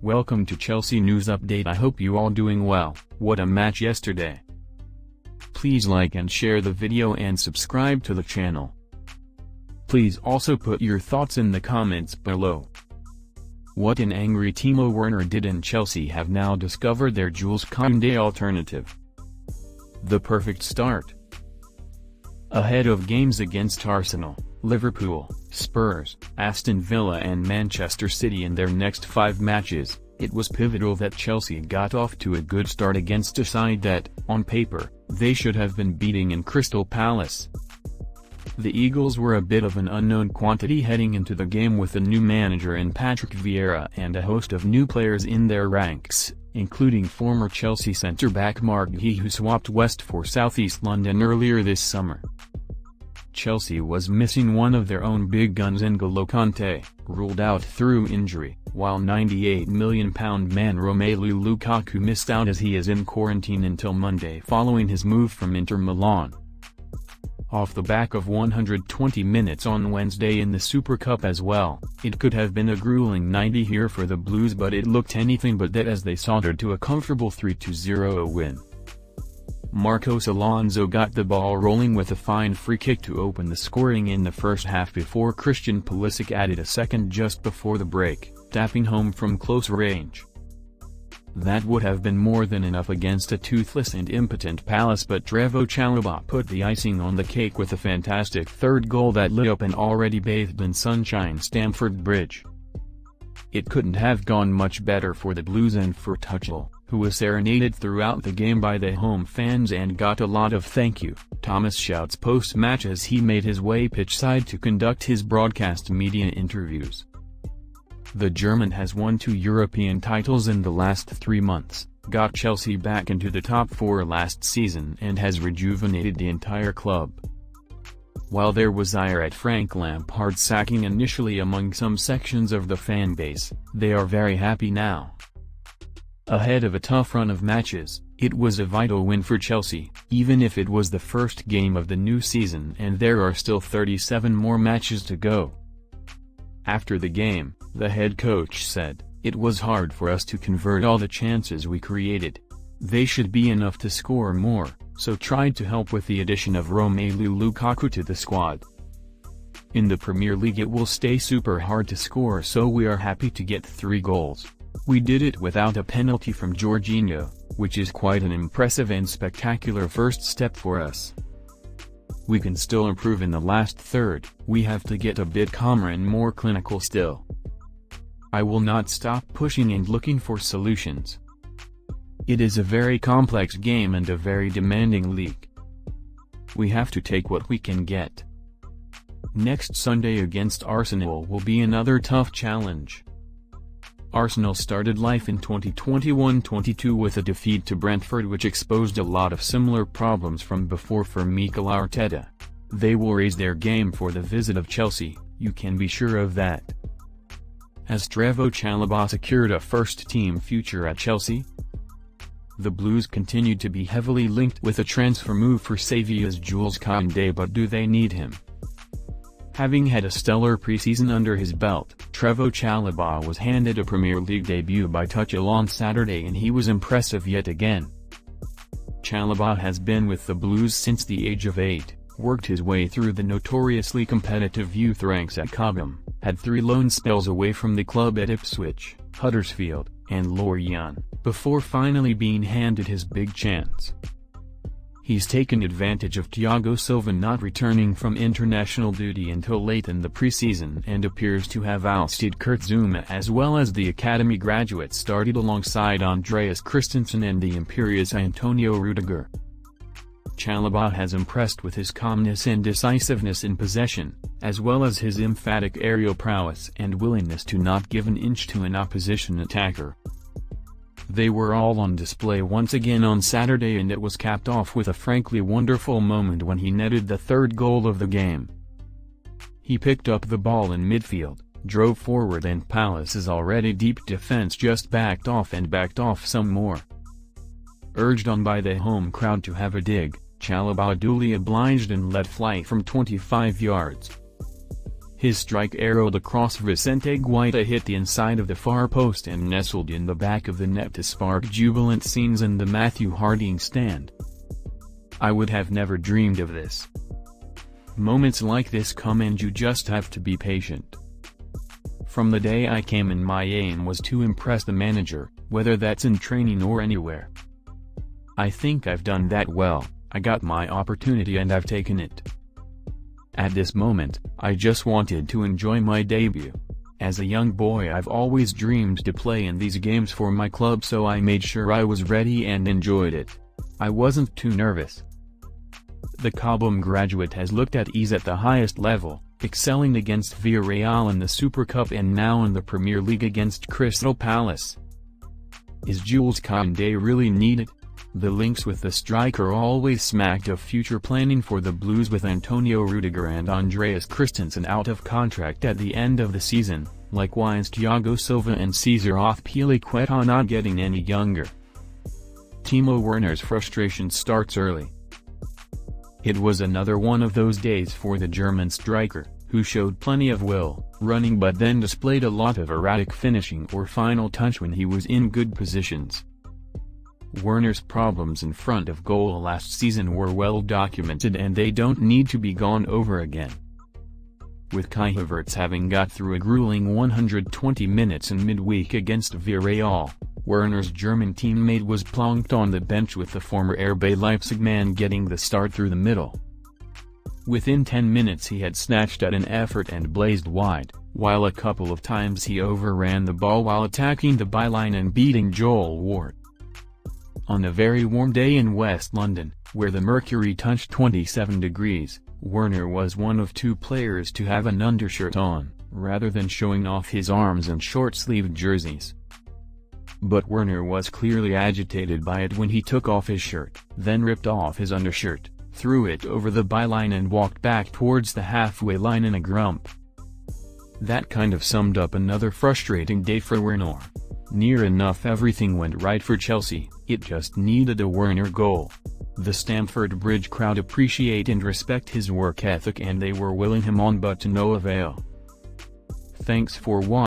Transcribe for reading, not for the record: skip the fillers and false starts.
Welcome to Chelsea News Update. I hope you all doing well. What a match yesterday. Please like and share the video and subscribe to the channel. Please also put your thoughts in the comments below. What an angry Timo Werner did, and Chelsea have now discovered their Jules Koundé alternative. The perfect start. Ahead of games against Arsenal, Liverpool, Spurs, Aston Villa and Manchester City in their next 5 matches, it was pivotal that Chelsea got off to a good start against a side that, on paper, they should have been beating in Crystal Palace. The Eagles were a bit of an unknown quantity heading into the game with a new manager in Patrick Vieira and a host of new players in their ranks, including former Chelsea centre-back Marc Guéhi, who swapped west for southeast London earlier this summer. Chelsea was missing one of their own big guns, N'Golo Kanté, ruled out through injury, while £98 million man Romelu Lukaku missed out as he is in quarantine until Monday following his move from Inter Milan. Off the back of 120 minutes on Wednesday in the Super Cup as well, it could have been a grueling 90 here for the Blues, but it looked anything but that as they sauntered to a comfortable 3-0 win. Marcos Alonso got the ball rolling with a fine free kick to open the scoring in the first half before Christian Pulisic added a second just before the break, tapping home from close range. That would have been more than enough against a toothless and impotent Palace, but Trevoh Chalobah put the icing on the cake with a fantastic third goal that lit up an already bathed in sunshine Stamford Bridge. It couldn't have gone much better for the Blues and for Tuchel, who was serenaded throughout the game by the home fans and got a lot of "thank you" Thomas shouts post-match as he made his way pitchside to conduct his broadcast media interviews. The German has won 2 European titles in the last 3 months, got Chelsea back into the top 4 last season and has rejuvenated the entire club. While there was ire at Frank Lampard's sacking initially among some sections of the fan base, they are very happy now. Ahead of a tough run of matches, it was a vital win for Chelsea, even if it was the first game of the new season and there are still 37 more matches to go. After the game, the head coach said, "It was hard for us to convert all the chances we created. They should be enough to score more, so tried to help with the addition of Romelu Lukaku to the squad. In the Premier League it will stay super hard to score, so we are happy to get 3 goals. We did it without a penalty from Jorginho, which is quite an impressive and spectacular first step for us. We can still improve in the last third, we have to get a bit calmer and more clinical still. I will not stop pushing and looking for solutions. It is a very complex game and a very demanding league. We have to take what we can get. Next Sunday against Arsenal will be another tough challenge. Arsenal started life in 2021-22 with a defeat to Brentford, which exposed a lot of similar problems from before for Mikel Arteta. They will raise their game for the visit of Chelsea, you can be sure of that." Has Trevoh Chalobah secured a first-team future at Chelsea? The Blues continued to be heavily linked with a transfer move for Sevilla's Jules Koundé, but do they need him? Having had a stellar preseason under his belt, Trevoh Chalobah was handed a Premier League debut by Tuchel on Saturday and he was impressive yet again. Chalobah has been with the Blues since the age of 8, worked his way through the notoriously competitive youth ranks at Cobham, had 3 loan spells away from the club at Ipswich, Huddersfield, and Lorient, before finally being handed his big chance. He's taken advantage of Thiago Silva not returning from international duty until late in the preseason and appears to have ousted Kurt Zouma, as well as the academy graduate started alongside Andreas Christensen and the imperious Antonio Rudiger. Chalobah has impressed with his calmness and decisiveness in possession, as well as his emphatic aerial prowess and willingness to not give an inch to an opposition attacker. They were all on display once again on Saturday, and it was capped off with a frankly wonderful moment when he netted the 3rd goal of the game. He picked up the ball in midfield, drove forward, and Palace's already deep defense just backed off some more. Urged on by the home crowd to have a dig, Chalobah duly obliged and let fly from 25 yards. His strike arrowed across Vicente Guaita, hit the inside of the far post and nestled in the back of the net to spark jubilant scenes in the Matthew Harding stand. I would have never dreamed of this. Moments like this come and you just have to be patient. From the day I came in, my aim was to impress the manager, whether that's in training or anywhere. I think I've done that well. I got my opportunity and I've taken it. At this moment, I just wanted to enjoy my debut. As a young boy, I've always dreamed to play in these games for my club, so I made sure I was ready and enjoyed it. I wasn't too nervous. The Cobham graduate has looked at ease at the highest level, excelling against Villarreal in the Super Cup and now in the Premier League against Crystal Palace. Is Jules Koundé really needed? The links with the striker always smacked of future planning for the Blues, with Antonio Rudiger and Andreas Christensen out of contract at the end of the season, likewise Thiago Silva and Cesar Azpilicueta not getting any younger. Timo Werner's frustration starts early. It was another one of those days for the German striker, who showed plenty of will, running, but then displayed a lot of erratic finishing or final touch when he was in good positions. Werner's problems in front of goal last season were well documented and they don't need to be gone over again. With Kai Havertz having got through a grueling 120 minutes in midweek against Villarreal, Werner's German teammate was plonked on the bench, with the former RB Leipzig man getting the start through the middle. Within 10 minutes he had snatched at an effort and blazed wide, while a couple of times he overran the ball while attacking the byline and beating Joel Ward. On a very warm day in West London, where the mercury touched 27 degrees, Werner was one of two players to have an undershirt on, rather than showing off his arms in short-sleeved jerseys. But Werner was clearly agitated by it when he took off his shirt, then ripped off his undershirt, threw it over the byline and walked back towards the halfway line in a grump. That kind of summed up another frustrating day for Werner. Near enough everything went right for Chelsea, it just needed a Werner goal. The Stamford Bridge crowd appreciate and respect his work ethic and they were willing him on, but to no avail. Thanks for watching.